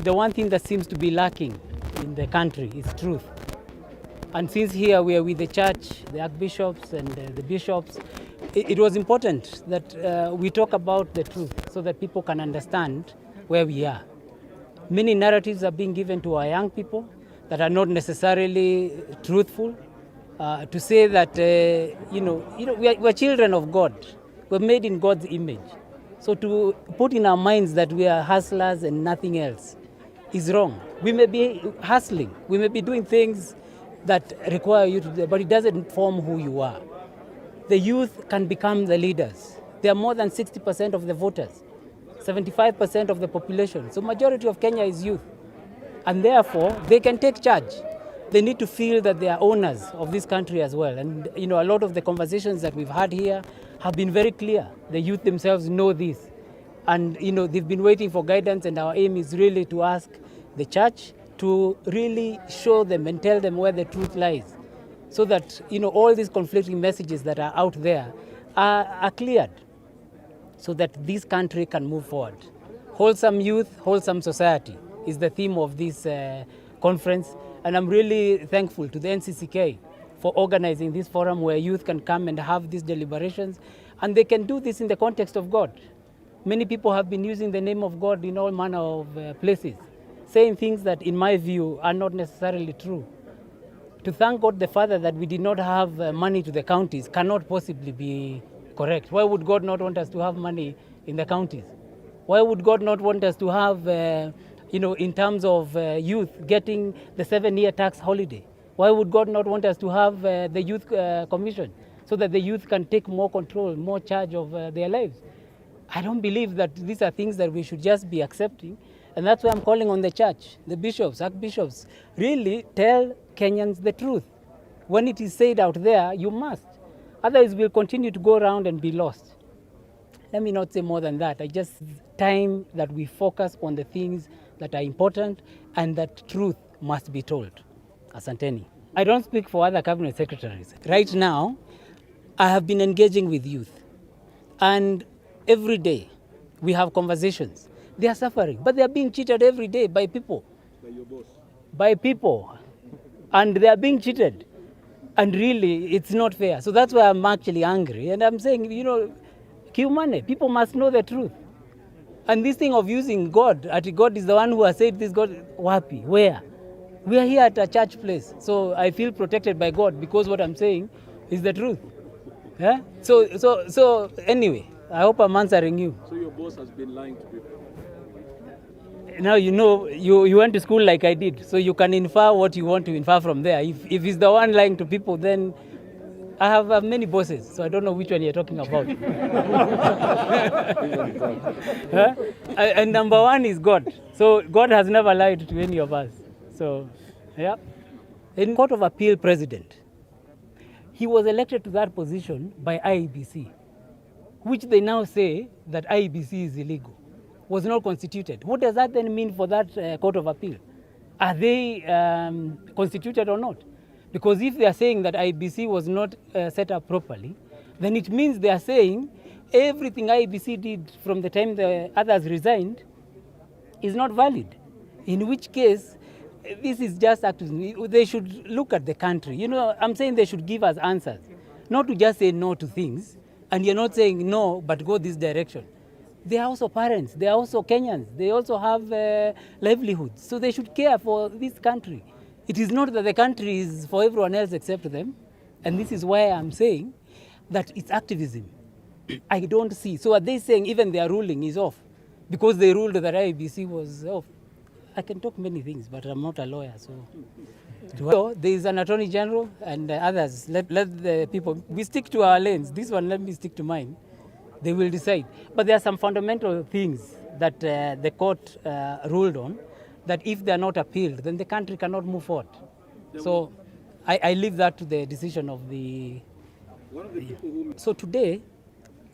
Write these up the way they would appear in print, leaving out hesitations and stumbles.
the one thing that seems to be lacking in the country is truth. And since here we are with the church, the archbishops and the bishops, it was important that we talk about the truth so that people can understand where we are. Many narratives are being given to our young people that are not necessarily truthful. To say that we're children of God, we're made in God's image. So to put in our minds that we are hustlers and nothing else is wrong. We may be hustling, we may be doing things that require you to do, but it doesn't form who you are. The youth can become the leaders. They are more than 60% of the voters, 75% of the population. So majority of Kenya is youth. And therefore, they can take charge. They need to feel that they are owners of this country as well. And a lot of the conversations that we've had here have been very clear. The youth themselves know this. And they've been waiting for guidance, and our aim is really to ask the church to really show them and tell them where the truth lies, so that all these conflicting messages that are out there are cleared, so that this country can move forward. Wholesome youth, wholesome society is the theme of this conference, and I'm really thankful to the NCCK for organizing this forum where youth can come and have these deliberations, and they can do this in the context of God. Many people have been using the name of God in all manner of places, saying things that in my view are not necessarily true. To thank God the Father that we did not have money to the counties cannot possibly be correct. Why would God not want us to have money in the counties? Why would God not want us to have, in terms of youth getting the 7-year tax holiday? Why would God not want us to have the youth commission so that the youth can take more control, more charge of their lives? I don't believe that these are things that we should just be accepting. And that's why I'm calling on the church, the bishops, archbishops, really tell Kenyans the truth. When it is said out there, you must. Otherwise, we'll continue to go around and be lost. Let me not say more than that. Time that we focus on the things that are important and that truth must be told. Asanteni. I don't speak for other cabinet secretaries. Right now, I have been engaging with youth. And every day, we have conversations. They are suffering, but they are being cheated every day by people. By your boss? By people. And they are being cheated. And really, it's not fair. So that's why I'm actually angry. And I'm saying, Kiumane, people must know the truth. And this thing of using God, God is the one who has said this, God, wapi, where? We are here at a church place. So I feel protected by God because what I'm saying is the truth. Yeah? So anyway, I hope I'm answering you. So your boss has been lying to people? Now you went to school like I did, so you can infer what you want to infer from there. If he's the one lying to people, then I have many bosses, so I don't know which one you're talking about. Huh? And number one is God. So God has never lied to any of us. So, yeah. In Court of Appeal president, he was elected to that position by IEBC, which they now say that IEBC is illegal, was not constituted. What does that then mean for that Court of Appeal? Are they constituted or not? Because if they are saying that IEBC was not set up properly, then it means they are saying everything IEBC did from the time the others resigned is not valid. In which case, this is just activism. They should look at the country. I'm saying they should give us answers, not to just say no to things, and you're not saying no, but go this direction. They are also parents, they are also Kenyans, they also have livelihoods, so they should care for this country. It is not that the country is for everyone else except them, and this is why I'm saying that it's activism. I don't see. So are they saying even their ruling is off because they ruled that IEBC was off? I can talk many things, but I'm not a lawyer, so there is an attorney general and others. Let the people, we stick to our lanes. This one, let me stick to mine. They will decide. But there are some fundamental things that the court ruled on, that if they are not appealed, then the country cannot move forward. So I leave that to the decision of the... One of the people who... So today,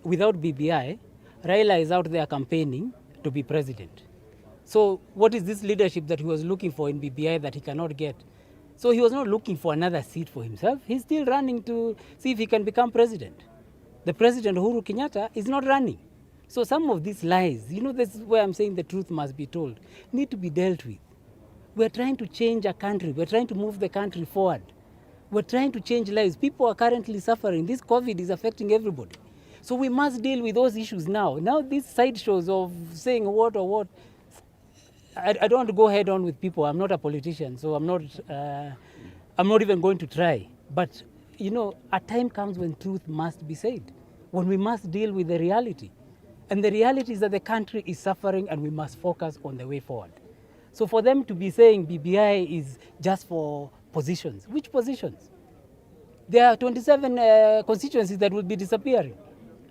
without BBI, Raila is out there campaigning to be president. So what is this leadership that he was looking for in BBI that he cannot get? So he was not looking for another seat for himself. He's still running to see if he can become president. The president, Uhuru Kenyatta, is not running. So some of these lies, this is where I'm saying the truth must be told, need to be dealt with. We're trying to change a country. We're trying to move the country forward. We're trying to change lives. People are currently suffering. This COVID is affecting everybody. So we must deal with those issues now. Now these sideshows of saying what or what, I don't want to go head on with people. I'm not a politician, so I'm not even going to try. But, a time comes when truth must be said, when we must deal with the reality. And the reality is that the country is suffering and we must focus on the way forward. So for them to be saying BBI is just for positions, which positions? There are 27 constituencies that will be disappearing.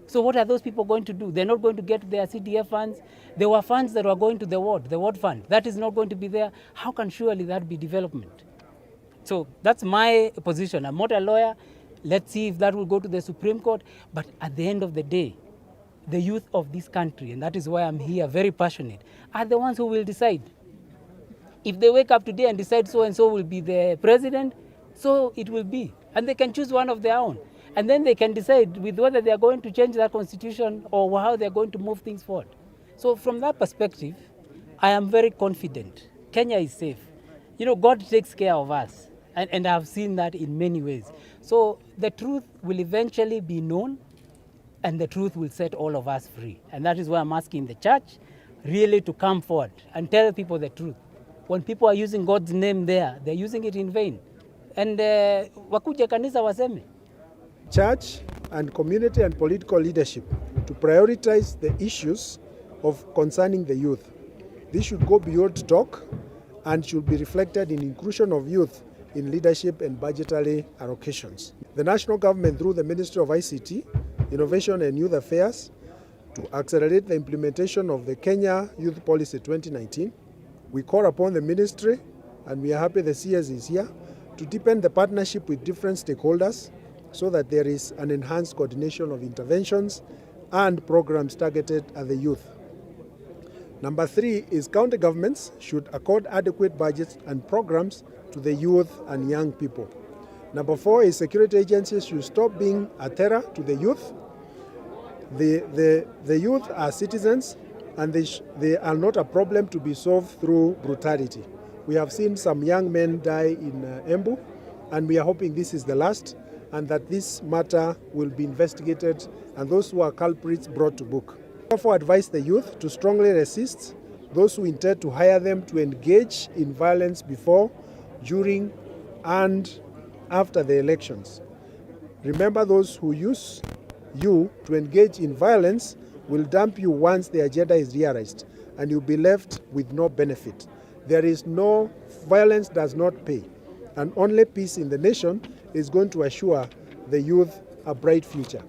So what are those people going to do? They're not going to get their CDF funds. There were funds that were going to the ward fund. That is not going to be there. How can surely that be development? So that's my position. I'm not a lawyer. Let's see if that will go to the Supreme Court. But at the end of the day, the youth of this country, and that is why I'm here, very passionate, are the ones who will decide. If they wake up today and decide so and so will be the president, so it will be. And they can choose one of their own. And then they can decide with whether they are going to change that constitution or how they are going to move things forward. So from that perspective, I am very confident. Kenya is safe. God takes care of us. And I've seen that in many ways. So the truth will eventually be known and the truth will set all of us free. And that is why I'm asking the church really to come forward and tell people the truth. When people are using God's name there, they're using it in vain. And wakuje kanisa waseme. Church and community and political leadership to prioritize the issues concerning the youth. This should go beyond talk and should be reflected in inclusion of youth in leadership and budgetary allocations. The national government, through the Ministry of ICT, Innovation and Youth Affairs, to accelerate the implementation of the Kenya Youth Policy 2019, we call upon the ministry, and we are happy the CS is here, to deepen the partnership with different stakeholders so that there is an enhanced coordination of interventions and programs targeted at the youth. Number 3 is county governments should accord adequate budgets and programs to the youth and young people. Number 4 is security agencies should stop being a terror to the youth. The youth are citizens and they are not a problem to be solved through brutality. We have seen some young men die in Embu, and we are hoping this is the last and that this matter will be investigated and those who are culprits brought to book. Therefore, advise the youth to strongly resist those who intend to hire them to engage in violence before, during, and after the elections. Remember, those who use you to engage in violence will dump you once the agenda is realized, and you'll be left with no benefit. Violence does not pay, and only peace in the nation is going to assure the youth a bright future.